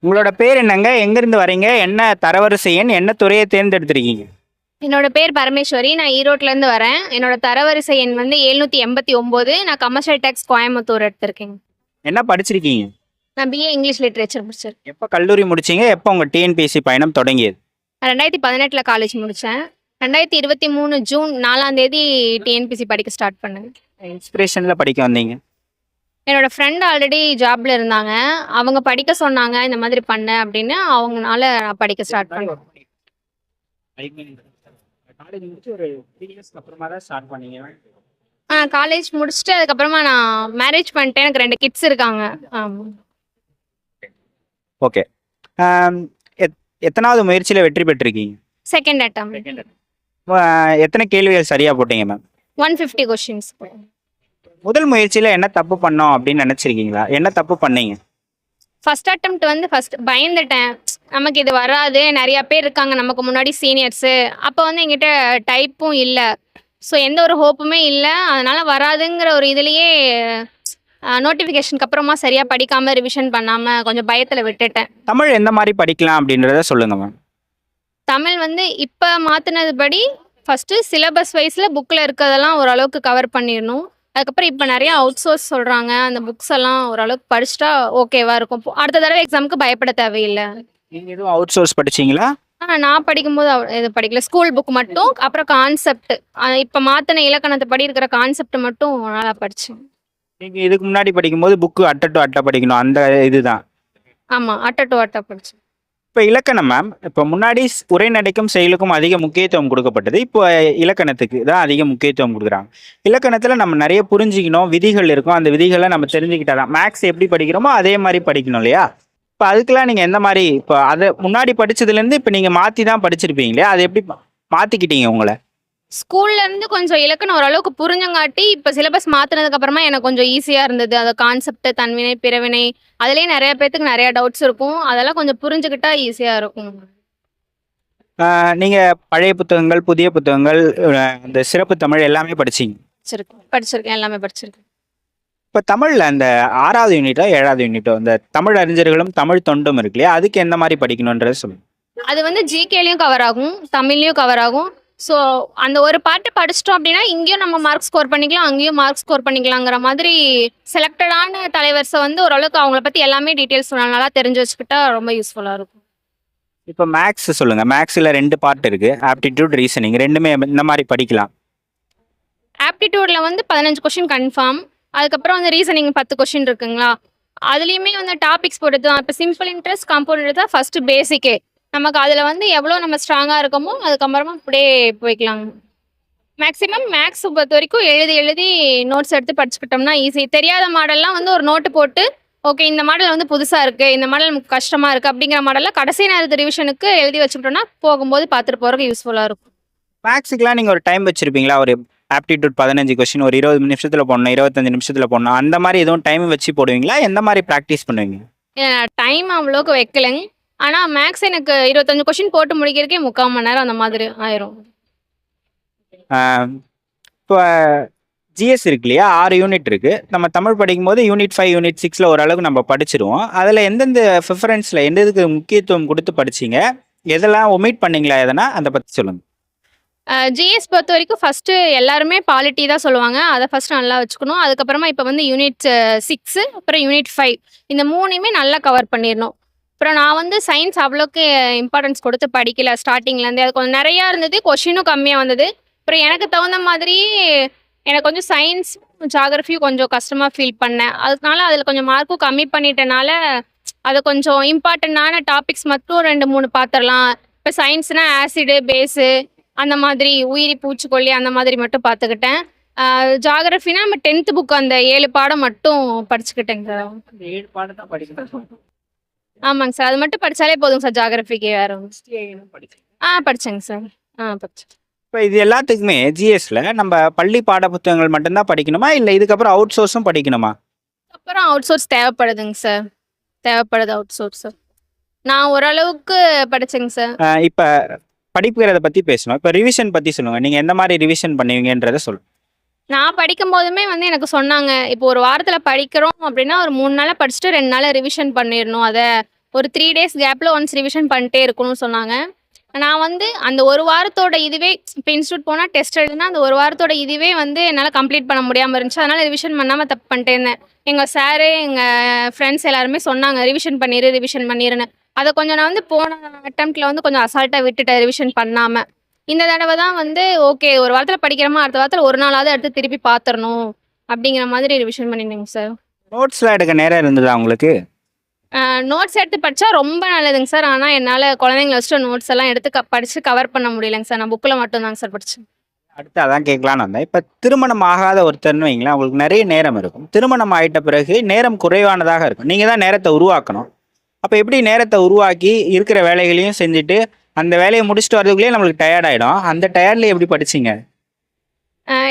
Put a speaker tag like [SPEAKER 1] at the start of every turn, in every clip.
[SPEAKER 1] உங்களோட பேர் என்னங்க? எங்கேருந்து வரீங்க? என்ன தரவரிசை எண்? என்ன துறையை தேர்ந்தெடுத்திருக்கீங்க?
[SPEAKER 2] என்னோட பேர் பரமேஸ்வரி. நான் ஈரோட்லேருந்து வரேன். என்னோட தரவரிசை எண் வந்து 789. நான் கமர்ஷியல் டேக்ஸ் கோயம்புத்தூர் எடுத்திருக்கேன்.
[SPEAKER 1] என்ன படிச்சிருக்கீங்க?
[SPEAKER 2] நான் பிஏ இங்கிலீஷ் லிட்ரேச்சர் முடிச்சிருக்கேன்.
[SPEAKER 1] எப்போ கல்லூரி முடிச்சீங்க? எப்போ உங்கள் டிஎன்பிஎஸ்சி பயணம் தொடங்கியது?
[SPEAKER 2] நான் 2018 காலேஜ் முடித்தேன். 2023 ஜூன் 4ஆம் தேதி டிஎன்பிசி படிக்க ஸ்டார்ட் பண்ணேன்.
[SPEAKER 1] இன்ஸ்பிரேஷனில் படிக்க வந்தீங்க?
[SPEAKER 2] என்னோட ஃப்ரெண்ட் ஆல்ரெடி ஜாப்ல இருந்தாங்க. அவங்க படிக்க சொன்னாங்க, இந்த மாதிரி பண்ண அப்படின்னு. அவங்கனால நான் படிக்க ஸ்டார்ட் பண்ணேன்.
[SPEAKER 1] காலேஜ் முடிச்சு ஒரு 3 இயர்ஸ்க்கு அப்புறமா தான் ஸ்டார்ட் பண்ணீங்க?
[SPEAKER 2] காலேஜ் முடிச்சுட்டு அதுக்கப்புறமா நான் மேரேஜ் பண்ணிட்டேன். எனக்கு 2 கிட்ஸ் இருக்காங்க.
[SPEAKER 1] ஓகே. எத்தனாவது முயற்சியில் வெற்றி பெற்றிருக்கீங்க?
[SPEAKER 2] செகண்ட் அட்டம்.
[SPEAKER 1] எத்தனை கேள்விகள் சரியாக போட்டீங்க மேம்?
[SPEAKER 2] 150 கொஷின்ஸ்.
[SPEAKER 1] முதல் முயற்சியில் என்ன தப்பு பண்ணோம் அப்படின்னு நினச்சிருக்கீங்களா? என்ன தப்பு பண்ணீங்க?
[SPEAKER 2] ஃபர்ஸ்ட் அட்டெம்ப்ட் வந்து பயந்துட்டேன். நமக்கு இது வராது, நிறைய பேர் இருக்காங்க நமக்கு முன்னாடி சீனியர்ஸு. அப்போ வந்து என்கிட்ட டைப்பும் இல்லை. ஸோ எந்த ஒரு ஹோப்புமே இல்லை. அதனால வராதுங்கிற ஒரு இதுலேயே நோட்டிஃபிகேஷனுக்கு அப்புறமா சரியாக படிக்காமல் ரிவிஷன் பண்ணாமல் கொஞ்சம் பயத்தில் விட்டுட்டேன்.
[SPEAKER 1] தமிழ் எந்த மாதிரி படிக்கலாம் அப்படின்றத சொல்லுங்க மேம்.
[SPEAKER 2] தமிழ் வந்து இப்போ மாற்றினது படி ஃபஸ்ட்டு சிலபஸ் வைஸில் புக்கில் இருக்கிறதெல்லாம் ஓரளவுக்கு கவர் பண்ணிடணும். அதுக்கப்புறம் இப்போ நிறைய அவுட் சோர்ஸ் சொல்கிறாங்க. அந்த புக்ஸ் எல்லாம் ஓரளவுக்கு படிச்சுட்டா ஓகேவா இருக்கும். அடுத்த தடவை எக்ஸாமுக்கு பயப்பட தேவையில்லை.
[SPEAKER 1] நீங்கள் எதுவும் அவுட் சோர்ஸ் படிச்சீங்களா?
[SPEAKER 2] நான் படிக்கும்போது இது படிக்கல. ஸ்கூல் புக் மட்டும், அப்புறம் கான்செப்ட் இப்போ மாற்றின இலக்கணத்தை படி இருக்கிற கான்செப்ட் மட்டும் நல்லா படித்தேன்.
[SPEAKER 1] நீங்கள் இதுக்கு முன்னாடி படிக்கும்போது புக்கு அட்டை டு அட்டை படிக்கணும், அந்த இதுதான்.
[SPEAKER 2] ஆமாம், அட்டை டு அட்டை படித்தேன்.
[SPEAKER 1] இப்போ இலக்கணம் மேம், இப்போ முன்னாடி உரைநடைக்கும் செயலுக்கும் அதிக முக்கியத்துவம் கொடுக்கப்பட்டது. இப்போ இலக்கணத்துக்கு தான் அதிக முக்கியத்துவம் கொடுக்குறாங்க. இலக்கணத்தில் நம்ம நிறைய புரிஞ்சிக்கணும், விதிகள் இருக்கும். அந்த விதிகளை நம்ம தெரிஞ்சுக்கிட்டா தான் மேக்ஸ் எப்படி படிக்கிறோமோ அதே மாதிரி படிக்கணும் இல்லையா? இப்போ அதுக்கெல்லாம் நீங்கள் எந்த மாதிரி, இப்போ அதை முன்னாடி படித்ததுலேருந்து இப்போ நீங்கள் மாற்றி தான் படிச்சிருப்பீங்க இல்லையா? அதை எப்படி மாற்றிக்கிட்டீங்க உங்களை?
[SPEAKER 2] ஸ்கூல்லேருந்து கொஞ்சம் இலக்கணம் ஓரளவுக்கு புரிஞ்சங்காட்டி இப்போ சிலபஸ் மாற்றினதுக்கு அப்புறமா எனக்கு கொஞ்சம் ஈஸியாக இருந்தது. அது கான்செப்ட், தன்வினை, பிறவினை, அதுலேயே நிறைய பேர்த்துக்கு நிறைய டவுட்ஸ் இருக்கும். அதெல்லாம் கொஞ்சம் புரிஞ்சுக்கிட்டா ஈஸியாக இருக்கும்.
[SPEAKER 1] நீங்கள் பழைய புத்தகங்கள், புதிய புத்தகங்கள், இந்த சிறப்பு தமிழ் எல்லாமே படிச்சீங்க?
[SPEAKER 2] படிச்சிருக்கேன், எல்லாமே படிச்சிருக்கேன்.
[SPEAKER 1] இப்போ தமிழில் அந்த 6வது யூனிட்டோ 7வது யூனிட்டோ இந்த தமிழ் அறிஞர்களும் தமிழ் தொண்டும் இருக்கு இல்லையா? அதுக்கு எந்த மாதிரி படிக்கணுன்றதை சொல்லுங்க.
[SPEAKER 2] அது வந்து ஜிகேலையும் கவர் ஆகும், தமிழ்லையும் கவர் ஆகும். ஸோ அந்த ஒரு பாட்டு படிச்சிட்டோம் அப்படின்னா இங்கேயும் நம்ம மார்க் ஸ்கோர் பண்ணிக்கலாம், அங்கேயும் மார்க் ஸ்கோர் பண்ணிக்கலாங்கிற மாதிரி செலக்டடான தலைவர்ஸை வந்து ஓரளவுக்கு அவங்கள பற்றி எல்லாமே டீட்டெயில்ஸ் நல்லா தெரிஞ்சு வச்சுக்கிட்டா ரொம்ப யூஸ்ஃபுல்லாக இருக்கும்.
[SPEAKER 1] இப்போ மேக்ஸ் சொல்லுங்கள். மேக்ஸில் 2 பார்ட் இருக்குது, ஆப்டிடியூட், ரீசனிங். ரெண்டுமே இந்த மாதிரி படிக்கலாம்.
[SPEAKER 2] ஆப்டிடியூடில் வந்து 15 கொஷின் கன்ஃபார்ம். அதுக்கப்புறம் வந்து ரீசனிங் 10 கொஷின் இருக்குங்களா? அதுலேயுமே வந்து டாபிக்ஸ் போட்டு தான். இப்போ சிம்பிள் இன்ட்ரெஸ்ட், காம்பவுண்ட் தான் ஃபஸ்ட்டு பேசிக்கே. நமக்கு அதில் வந்து எவ்வளோ நம்ம ஸ்ட்ராங்காக இருக்கோமோ அதுக்கப்புறமா அப்படியே போய்க்கலாங்க. மேக்ஸிமம் மேக்ஸ் பொறுத்த வரைக்கும் எழுதி நோட்ஸ் எடுத்து படிச்சுக்கிட்டோம்னா ஈஸி. தெரியாத மாடல்லாம் வந்து ஒரு நோட்டு போட்டு, ஓகே இந்த மாடல் வந்து புதுசாக இருக்குது, இந்த மாடல் நமக்கு கஷ்டமாக இருக்குது அப்படிங்கிற மாடலில் கடைசி நேரத்து ரிவிஷனுக்கு எழுதி வச்சுக்கிட்டோம்னா போகும்போது பார்த்துட்டு போகிறதுக்கு யூஸ்ஃபுல்லாக இருக்கும்.
[SPEAKER 1] மேக்ஸுக்கெலாம் நீங்கள் ஒரு டைம் வச்சுருப்பீங்களா? ஒரு ஆப்டிடியூட் 15 கொஸ்டின் ஒரு 20 நிமிஷத்தில் போடணும், 25 நிமிஷத்தில் போடணும், அந்த மாதிரி எதுவும் டைம் வச்சு போடுவீங்களா? எந்த மாதிரி ப்ராக்டிஸ் பண்ணுவீங்க?
[SPEAKER 2] டைம் அவ்வளோக்கு வைக்கலைங்க. ஆனால் மேக்ஸ் எனக்கு 25 கொஷின் போட்டு முடிக்கிறதுக்கே 3/4 மணி நேரம் அந்த மாதிரி ஆயிரும்.
[SPEAKER 1] இப்போ ஜிஎஸ் இருக்கு இல்லையா? 6 யூனிட் இருக்குது. நம்ம தமிழ் படிக்கும்போது யூனிட் 5, யூனிட் 6 ஓரளவுக்கு நம்ம படிச்சிருவோம். அதில் எந்தெந்த ப்ரிஃபரன்ஸில் எந்த இதுக்கு முக்கியத்துவம் கொடுத்து படிச்சிங்க? எதெல்லாம் ஒமிட் பண்ணீங்களா? எதனா அதை பற்றி சொல்லுங்கள்.
[SPEAKER 2] ஜிஎஸ் பொறுத்த வரைக்கும் ஃபஸ்ட்டு எல்லாருமே பாலிட்டி தான் சொல்லுவாங்க. அதை ஃபஸ்ட்டு நல்லா வச்சுக்கணும். அதுக்கப்புறமா இப்போ வந்து யூனிட் 6 அப்புறம் யூனிட் 5 இந்த 3யுமே நல்லா கவர் பண்ணிடணும். அப்புறம் நான் வந்து சயின்ஸ் அவ்வளோக்கு இம்பார்ட்டன்ஸ் கொடுத்து படிக்கல ஸ்டார்டிங்லேருந்தே. அது கொஞ்சம் நிறையா இருந்தது, கொஷினும் கம்மியாக வந்தது. அப்புறம் எனக்கு தகுந்த மாதிரி எனக்கு கொஞ்சம் சயின்ஸ், ஜாகிரஃபியும் கொஞ்சம் கஷ்டமாக ஃபீல் பண்ணேன். அதனால அதில் கொஞ்சம் மார்க்கும் கம்மி பண்ணிட்டனால அதை கொஞ்சம் இம்பார்ட்டண்டான டாபிக்ஸ் மட்டும் 2, 3 பார்த்துடலாம். இப்போ சயின்ஸ்னால் ஆசிடு, பேஸு, அந்த மாதிரி உயிரி, பூச்சிக்கொல்லி அந்த மாதிரி மட்டும் பார்த்துக்கிட்டேன். ஜாகிரஃபினா நம்ம 10th புக் அந்த 7 பாடம் மட்டும் படிச்சுக்கிட்டேங்க சார்.
[SPEAKER 1] 7 பாடம் தான் படிக்கணும்?
[SPEAKER 2] ஆமாங்க சார், அது மட்டும் படித்தாலே போதுங்க சார் ஜாகிரஃபிக்கு. வேறு படித்தேங்க சார். படித்தேன்.
[SPEAKER 1] இப்போ இது எல்லாத்துக்குமே ஜிஎஸ்ல நம்ம பள்ளி பாட புத்தகங்கள் மட்டும்தான் படிக்கணுமா, இல்லை இதுக்கப்புறம் அவுட் சோர்ஸும் படிக்கணுமா?
[SPEAKER 2] அப்புறம் அவுட் சோர்ஸ் தேவைப்படுதுங்க சார். தேவைப்படுது அவுட் சோர்ஸ். நான் ஓரளவுக்கு படித்தேங்க சார்.
[SPEAKER 1] இப்போ படிப்புகிறத பற்றி பேசணும். இப்போ ரிவிஷன் பற்றி சொல்லுங்கள். நீங்கள் எந்த மாதிரி ரிவிஷன் பண்ணுவீங்கன்றதை சொல்லுங்கள்.
[SPEAKER 2] நான் படிக்கும் போதுமே வந்து எனக்கு சொன்னாங்க, இப்போ ஒரு வாரத்தில் படிக்கிறோம் அப்படின்னா ஒரு 3 நாளாக படிச்சுட்டு 2 நாளாக ரிவிஷன் பண்ணிடணும். அதை ஒரு 3 டேஸ் கேப்பில் ஒன்ஸ் ரிவிஷன் பண்ணிட்டே இருக்கணும்னு சொன்னாங்க. நான் வந்து அந்த ஒரு வாரத்தோட இதுவே இப்போ இன்ஸ்டியூட் போனால் டெஸ்ட் எழுதுனா அந்த ஒரு வாரத்தோட இதுவே வந்து என்னால் கம்ப்ளீட் பண்ண முடியாமல் இருந்துச்சு. அதனால் ரிவிஷன் பண்ணாமல் தப்பு பண்ணிட்டே இருந்தேன். எங்கள் சாரு எங்கள் ஃப்ரெண்ட்ஸ் எல்லாருமே சொன்னாங்க ரிவிஷன் பண்ணிடுன்னு. அதை கொஞ்சம் நான் வந்து போன அட்டம்ப்டில் வந்து கொஞ்சம் அசால்ட்டாக விட்டுட்டேன் ரிவிஷன் பண்ணாமல். இந்த தடவை தான் வந்து ஓகே ஒரு வாரத்தில் படிக்கிறோமா அடுத்த வாரத்தில் ஒரு நாளாவது எடுத்து திருப்பி பார்த்துடணும் அப்படிங்கிற மாதிரி ரிவிஷன் பண்ணியிருந்தேங்க சார்.
[SPEAKER 1] நோட்ஸ்லாம் எடுக்க நேரம் இருந்ததா உங்களுக்கு?
[SPEAKER 2] நோட்ஸ் எடுத்து படித்தா ரொம்ப நல்லதுங்க சார். ஆனால் என்னால் குழந்தைங்கள வச்சுட்டு நோட்ஸ் எல்லாம் எடுத்து படித்து கவர் பண்ண முடியலைங்க சார். நான் புக்கில் மட்டும்தாங்க சார் படித்தேன்.
[SPEAKER 1] அடுத்து அதான் கேட்கலான்னு வந்தேன். இப்போ திருமணம் ஆகாத ஒருத்தர்னு வைங்களேன், உங்களுக்கு நிறைய நேரம் இருக்கும். திருமணம் ஆயிட்ட பிறகு நேரம் குறைவானதாக இருக்கும். நீங்கள் தான் நேரத்தை உருவாக்கணும். அப்போ எப்படி நேரத்தை உருவாக்கி இருக்கிற வேலைகளையும் செஞ்சுட்டு அந்த வேலையை முடிச்சுட்டு வரதுக்குள்ளேயே நம்மளுக்கு டயர்ட் ஆகிடும். அந்த டயர்ட்லேயே எப்படி படிச்சிங்க?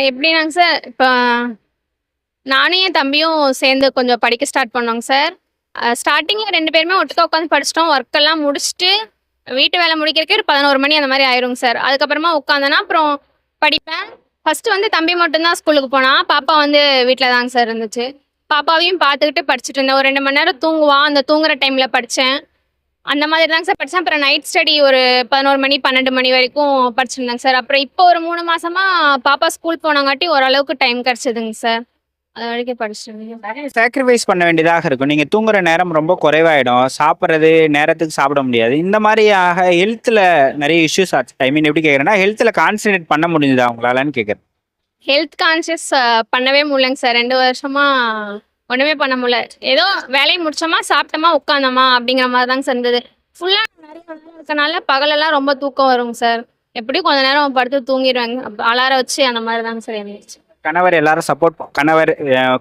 [SPEAKER 2] எப்படின்னாங்க சார், இப்போ நானும் என் தம்பியும் சேர்ந்து கொஞ்சம் படிக்க ஸ்டார்ட் பண்ணோங்க சார். ஸ்டார்டிங்கில் 2 பேருமே ஒட்டுக்கா உட்காந்து படிச்சிட்டோம். ஒர்க்கெல்லாம் முடிச்சுட்டு வீட்டு வேலை முடிக்கிறதுக்கே ஒரு 11 மணி அந்த மாதிரி ஆயிருங்க சார். அதுக்கப்புறமா உட்காந்தேன்னா அப்புறம் படிப்பேன். ஃபஸ்ட்டு வந்து தம்பி மட்டும்தான் ஸ்கூலுக்கு போனான். பாப்பா வந்து வீட்டில் தாங்க சார் இருந்துச்சு. பாப்பாவையும் பார்த்துக்கிட்டு படிச்சுட்டு இருந்தேன். ஒரு 2 மணி நேரம் தூங்குவான். அந்த தூங்குற டைமில் படித்தேன். அந்த மாதிரி தாங்க சார் படித்தேன். அப்புறம் நைட் ஸ்டடி ஒரு 11 மணி 12 மணி வரைக்கும் படிச்சிருந்தேங்க சார். அப்புறம் இப்போ ஒரு 3 மாசமா பாப்பா ஸ்கூல் போனங்காட்டி ஓரளவுக்கு டைம் கிடச்சிதுங்க சார். அது வரைக்கும் படிச்சிருந்தேன்.
[SPEAKER 1] நிறைய சாக்ரிஃபைஸ் பண்ண வேண்டியதாக இருக்கும். நீங்கள் தூங்குற நேரம் ரொம்ப குறைவாயிடும். சாப்பிட்றது நேரத்துக்கு சாப்பிட முடியாது. இந்த மாதிரியாக ஹெல்த்தில் நிறைய இஷ்யூஸ் ஆச்சு. ஐ மீன் எப்படி கேட்குறேன்னா, ஹெல்த்தில் கான்சன்ட்ரேட் பண்ண முடிஞ்சுதா உங்களாலன்னு கேட்குறேன்.
[SPEAKER 2] ஹெல்த் கான்ஷியஸ் பண்ணவே முடியலங்க சார். 2 வருஷமா ஒன்றுமே பண்ண முடியல. ஏதோ வேலையை முடிச்சோமா சாப்பிட்டோமா உட்காந்தோமா அப்படிங்கிற மாதிரி தாங்க சார் இருந்தது. ஃபுல்லாக நிறைய வேலை இருக்கனால பகலெல்லாம் ரொம்ப தூக்கம் வருங்க சார். எப்படியும் கொஞ்ச நேரம் படுத்து தூங்கிடுவாங்க. அலாரம் வச்சு அந்த மாதிரி தாங்க சார் இருந்துச்சு.
[SPEAKER 1] கணவர் எல்லாரும் கணவர்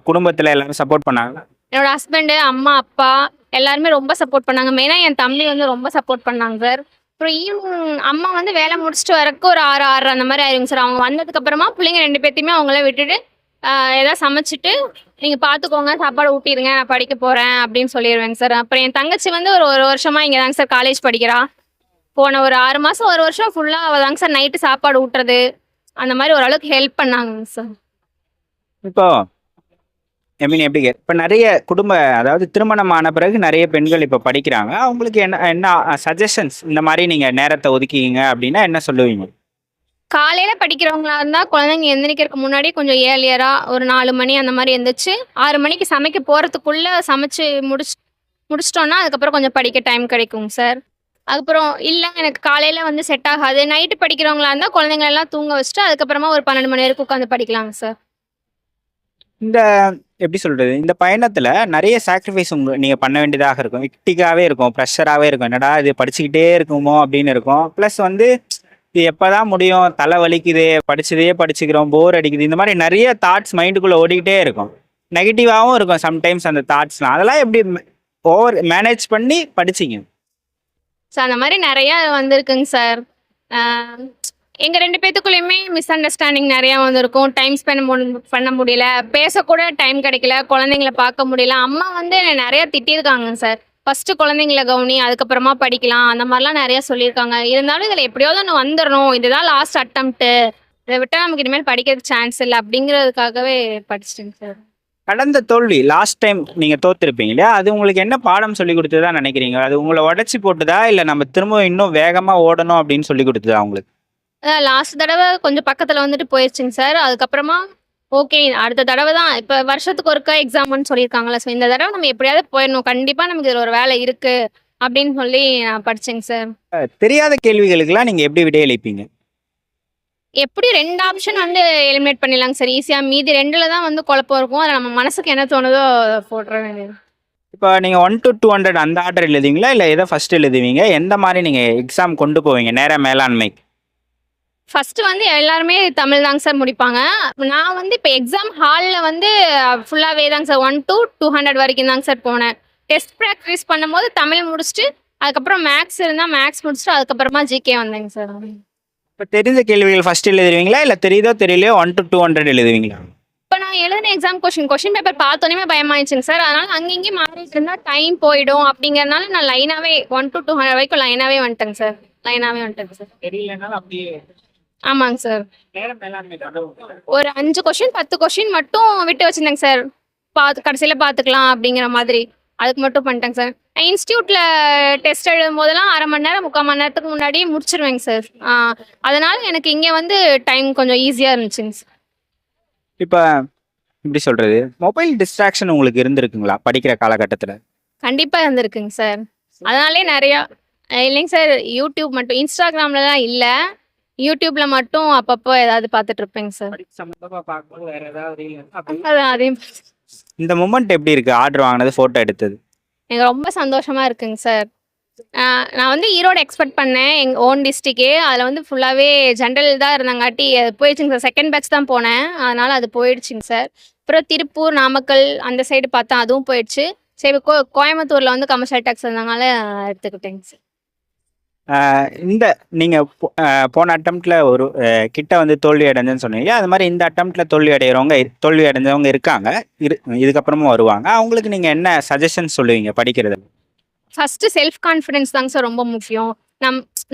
[SPEAKER 1] குடும்பத்தில் எல்லாரும் சப்போர்ட் பண்ணாங்க.
[SPEAKER 2] என்னோட ஹஸ்பண்டு, அம்மா, அப்பா எல்லாருமே ரொம்ப சப்போர்ட் பண்ணாங்க. மெயினாக என் தம்பி வந்து ரொம்ப சப்போர்ட் பண்ணாங்க சார். அப்புறம் ஈவினிங் அம்மா வந்து வேலை முடிச்சுட்டு வரக்கு ஒரு 6 6:30 அந்த மாதிரி ஆயிருங்க சார். அவங்க வந்ததுக்கப்புறமா பிள்ளைங்க 2 பேர்த்தையுமே அவங்கள விட்டுட்டு ஏதாவது சமைச்சிட்டு நீங்கள் பார்த்துக்கோங்க, சாப்பாடு ஊட்டிடுங்க, நான் படிக்க போகிறேன் அப்படின்னு சொல்லிடுவேங்க சார். அப்புறம் என் தங்கச்சி வந்து ஒரு வருஷமாக இங்கே தாங்க சார் காலேஜ் படிக்கிறா. போன ஒரு 6 மாதம் 1 வருஷம் ஃபுல்லாக அவள் தாங்க சார் நைட்டு சாப்பாடு ஊட்டுறது அந்த மாதிரி ஓரளவுக்கு ஹெல்ப் பண்ணாங்க சார்.
[SPEAKER 1] இப்போ ஐ மீன் எப்படி இப்போ நிறைய அதாவது திருமணமான பிறகு நிறைய பெண்கள் இப்போ படிக்கிறாங்க. அவங்களுக்கு என்ன சஜஷன்ஸ், இந்த மாதிரி நீங்கள் நேரத்தை ஒதுக்கிங்க அப்படின்னா என்ன சொல்லுவீங்க?
[SPEAKER 2] காலையில் படிக்கிறவங்களா இருந்தால் குழந்தைங்க எந்திரிக்கிறதுக்கு முன்னாடி கொஞ்சம் ஏர்லியராக ஒரு 4 மணி அந்த மாதிரி எழுந்திரிச்சு 6 மணிக்கு சமைக்க போகிறதுக்குள்ளே சமைச்சு முடிச்சிட்டோன்னா அதுக்கப்புறம் கொஞ்சம் படிக்க டைம் கிடைக்குங்க சார். அதுக்கப்புறம் இல்லை எனக்கு காலையில் வந்து செட் ஆகாது, நைட்டு படிக்கிறவங்களா இருந்தால் குழந்தைங்களெல்லாம் தூங்க வச்சுட்டு அதுக்கப்புறமா ஒரு 12 மணி வரைக்கும் உட்காந்து படிக்கலாங்க சார்.
[SPEAKER 1] இந்த எப்படி சொல்றது, இந்த பயணத்துல நிறைய சாக்ரிஃபைஸ் நீங்க பண்ண வேண்டியதாக இருக்கும். ஹெக்டிக்காவே இருக்கும், ப்ரெஷராகவே இருக்கும். என்னடா இது படிச்சுக்கிட்டே இருக்குமோ அப்படின்னு இருக்கும். ப்ளஸ் வந்து இது எப்பதான் முடியும், தலை வலிக்குது, படிச்சதே படிச்சுக்கிறோம், போர் அடிக்குது, இந்த மாதிரி நிறைய தாட்ஸ் மைண்டுக்குள்ள ஓடிக்கிட்டே இருக்கும். நெகட்டிவாகவும் இருக்கும் சம்டைம்ஸ் அந்த தாட்ஸ்லாம். அதெல்லாம் எப்படி மேனேஜ் பண்ணி படிச்சிங்க?
[SPEAKER 2] ஸோ அந்த மாதிரி நிறையா வந்திருக்குங்க சார். எங்கள் 2 பேத்துக்குள்ளேயுமே மிஸ் அண்டர்ஸ்டாண்டிங் நிறையா வந்திருக்கும். டைம் ஸ்பெண்ட் பண்ண முடியல, பேசக்கூட டைம் கிடைக்கல, குழந்தைங்கள பார்க்க முடியல. அம்மா வந்து என்னை நிறையா திட்டியிருக்காங்க சார். ஃபஸ்ட்டு குழந்தைங்கள கவனி, அதுக்கப்புறமா படிக்கலாம், அந்த மாதிரிலாம் நிறையா சொல்லியிருக்காங்க. இருந்தாலும் இதில் எப்படியாவது ஒன்று வந்துடணும், இதுதான் லாஸ்ட் அட்டம்ப்ட்டு, இதை விட்டால் நமக்கு இனிமேல் படிக்கிறதுக்கு சான்ஸ் இல்லை அப்படிங்கிறதுக்காகவே படிச்சிட்டேங்க சார்.
[SPEAKER 1] கடந்த தோல்வி லாஸ்ட் டைம் நீங்க தோத்துருப்பீங்க இல்லையா, அது உங்களுக்கு என்ன பாடம் சொல்லி கொடுத்ததா நினைக்கிறீங்க? அது உங்களை உடச்சி போட்டுதா, இல்லை நம்ம திரும்ப இன்னும் வேகமா ஓடணும் அப்படின்னு சொல்லி கொடுத்ததா உங்களுக்கு?
[SPEAKER 2] லாஸ்ட் தடவை கொஞ்சம் பக்கத்தில் வந்துட்டு போயிடுச்சுங்க சார். அதுக்கப்புறமா ஓகே அடுத்த தடவை தான், இப்போ வருஷத்துக்கு ஒருக்கா எக்ஸாம்னு சொல்லியிருக்காங்களா, ஸோ இந்த தடவை நம்ம எப்படியாவது போயிடணும், கண்டிப்பாக நமக்கு இதில் ஒரு வேலை இருக்குது அப்படின்னு சொல்லி நான் படித்தேங்க சார்.
[SPEAKER 1] தெரியாத கேள்விகளுக்கெல்லாம் நீங்கள் எப்படி விடையளிப்பீங்க?
[SPEAKER 2] எப்படி 2 ஆப்ஷன் வந்து எலிமினேட் பண்ணிடலாங்க சார் ஈஸியாக. மீதி 2ல் தான் வந்து குழப்பம் இருக்கும். அதில் நம்ம மனசுக்கு என்ன தோணுதோ போட்டுற வேண்டியது.
[SPEAKER 1] இப்போ நீங்கள் 1 to 200 அந்த ஆர்டர் எழுதுவீங்களா, இல்லை எதை ஃபஸ்ட்டு எழுதுவீங்க? எந்த மாதிரி நீங்கள் எக்ஸாம் கொண்டு போவீங்க நேர மேலாண்மை?
[SPEAKER 2] ஃபஸ்ட்டு வந்து எல்லாருமே தமிழ் தாங்க சார் முடிப்பாங்க. நான் வந்து இப்போ எக்ஸாம் ஹாலில் வந்து ஃபுல்லாகவே தாங்க சார் 1 to 200 வரைக்கும் தாங்க சார் போனேன். டெஸ்ட் ப்ராக்டிஸ் பண்ணும்போது தமிழ் முடிச்சுட்டு அதுக்கப்புறம் மேக்ஸ் இருந்தால் மேக்ஸ் முடிச்சுட்டு அதுக்கப்புறமா ஜிகே வந்தேங்க சார்.
[SPEAKER 1] இப்போ தெரிஞ்ச கேள்விகள் ஃபஸ்ட் எழுதுவீங்களா, இல்லை தெரியுதோ தெரியலையோ 1 to 200 எழுதுவீங்களா?
[SPEAKER 2] இப்போ நான் எழுதின எக்ஸாம் கொஷின் பேப்பர் பார்த்தோன்னே பயமாயிடுச்சுங்க சார். அதனால் அங்கேயும் மாறிட்டு இருந்தால் டைம் போயிடும் அப்படிங்கிறதுனால நான் லைனாகவே 1 to 200 வரைக்கும் லைனாகவே வந்துட்டேங்க சார்.
[SPEAKER 1] தெரியலனாலும் அப்படியே.
[SPEAKER 2] ஆமாங்க சார்.
[SPEAKER 1] நேர மேலாண்மை
[SPEAKER 2] ஒரு 5 கொஷின் 10 கொஷின் மட்டும் விட்டு வச்சுருந்தேங்க சார். கடைசியில் பார்த்துக்கலாம் அப்படிங்கிற மாதிரி. அதுக்கு மட்டும் பண்ணிட்டேங்க சார். இன்ஸ்டியூட்ல டெஸ்ட் எழுதும் போதெல்லாம் 1/2 மணி நேரம் 3/4 மணி நேரத்துக்கு முன்னாடியே முடிச்சிருவேங்க சார். அதனால எனக்கு இங்க வந்து டைம் கொஞ்சம் ஈஸியா இருந்துச்சுங்க சார்.
[SPEAKER 1] இப்ப எப்படி சொல்றது? மொபைல் டிஸ்ட்ராக்ஷன் உங்களுக்கு இருந்திருக்குங்களா? படிக்கிற காலகட்டத்துல?
[SPEAKER 2] கண்டிப்பா இருந்திருக்குங்க சார். அதனாலே நெறையா இல்லைங்க சார். யூடியூப் மட்டும் இன்ஸ்டாகிராம்லலாம் இல்ல. யூடியூப்ல மட்டும் அப்பப்போ ஏதாவது பார்த்துட்டு இருப்பேங்க சார்.
[SPEAKER 1] சம்பந்தமா பார்க்கும்போது வேற ஏதாவது
[SPEAKER 2] அதான் அதையும்
[SPEAKER 1] இந்த மொமெண்ட் எப்படி இருக்கு? ஆர்டர் வாங்குனது, போட்டோ எடுத்தது.
[SPEAKER 2] எனக்கு ரொம்ப சந்தோஷமா இருக்குங்க சார். நான் வந்து ஈரோடு எக்ஸ்பெக்ட் பண்ணேன். எங்க ஓன் டிஸ்ட்ரிக்டே. அதில வந்து ஃபுல்லாவே ஜென்ரல் தான் இருந்தங்காட்டி அது போயிடுச்சுங்க சார். செகண்ட் பேட்ச் தான் போனேன். அதனால அது போயிடுச்சுங்க சார். அப்புறம் திருப்பூர், நாமக்கல் அந்த சைடு பார்த்தேன். அதுவும் போயிடுச்சு. சரி கோயம்புத்தூர்ல வந்து கமர்ஷியல் டேக்ஸ் இருந்தனால எடுத்துக்கிட்டேங்க சார்.
[SPEAKER 1] இந்த நீங்க போன அட்டம்ப்ட்ல ஒரு கிட்ட வந்து தோல்வி அடைஞ்சேன்னு சொன்னீங்க. அது மாதிரி இந்த அட்டம்ப்ட்ல தோல்வி அடைஞ்சவங்க இருக்காங்க. இதுக்கப்புறமும் வருவாங்க. அவங்களுக்கு நீங்க என்ன சஜஷன் சொல்லுவீங்க படிக்கிறதுல?
[SPEAKER 2] ஃபர்ஸ்ட் செல்ஃப் கான்ஃபிடன்ஸ் தாங்க சார் ரொம்ப முக்கியம்.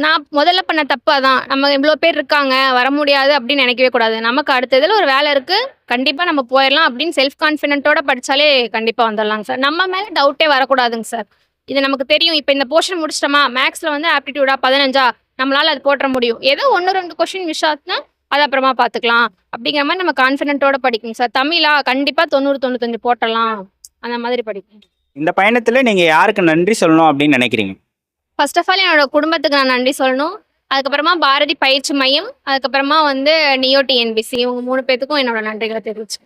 [SPEAKER 2] நான் முதல்ல பண்ண தப்பு அதான். நம்ம இவ்வளோ பேர் இருக்காங்க, வர முடியாது அப்படின்னு நினைக்கவே கூடாது. நமக்கு அடுத்த இதில் ஒரு வேலை இருக்கு, கண்டிப்பா நம்ம போயிடலாம் அப்படின்னு செல்ஃப் கான்ஃபிடென்ட்டோட படிச்சாலே கண்டிப்பா வந்துடலாங்க சார். நம்ம மேல டவுட்டே வரக்கூடாதுங்க சார். இது நமக்கு தெரியும். இப்போ இந்த போர்ஷன் முடிச்சிட்டோமா, மேக்ஸ்ல வந்து ஆப்டிடியூடா 15 நம்மளால அது போட்டுற முடியும். ஏதோ 1 2 கொஸ்டின் மிஸ் ஆச்சுன்னா அது அப்புறமா பார்த்துக்கலாம் அப்படிங்கிற மாதிரி நம்ம கான்ஃபிடென்ட்டோட படிக்கணும் சார். தமிழா கண்டிப்பா 90 95 போட்டலாம் அந்த மாதிரி படிக்கணும்.
[SPEAKER 1] இந்த பயணத்துல நீங்க யாருக்கு நன்றி சொல்லணும் அப்படின்னு நினைக்கிறீங்க?
[SPEAKER 2] ஃபர்ஸ்ட் ஆஃப் ஆல் என்னோட குடும்பத்துக்கு நான் நன்றி சொல்லணும். அதுக்கப்புறமா பாரதி பயிற்சி மையம், அதுக்கப்புறமா வந்து நியோ டிஎன்பிசி இவங்க 3 பேத்துக்கும் என்னோட நன்றிகளை தெரிவிச்சுக்கிறேன்.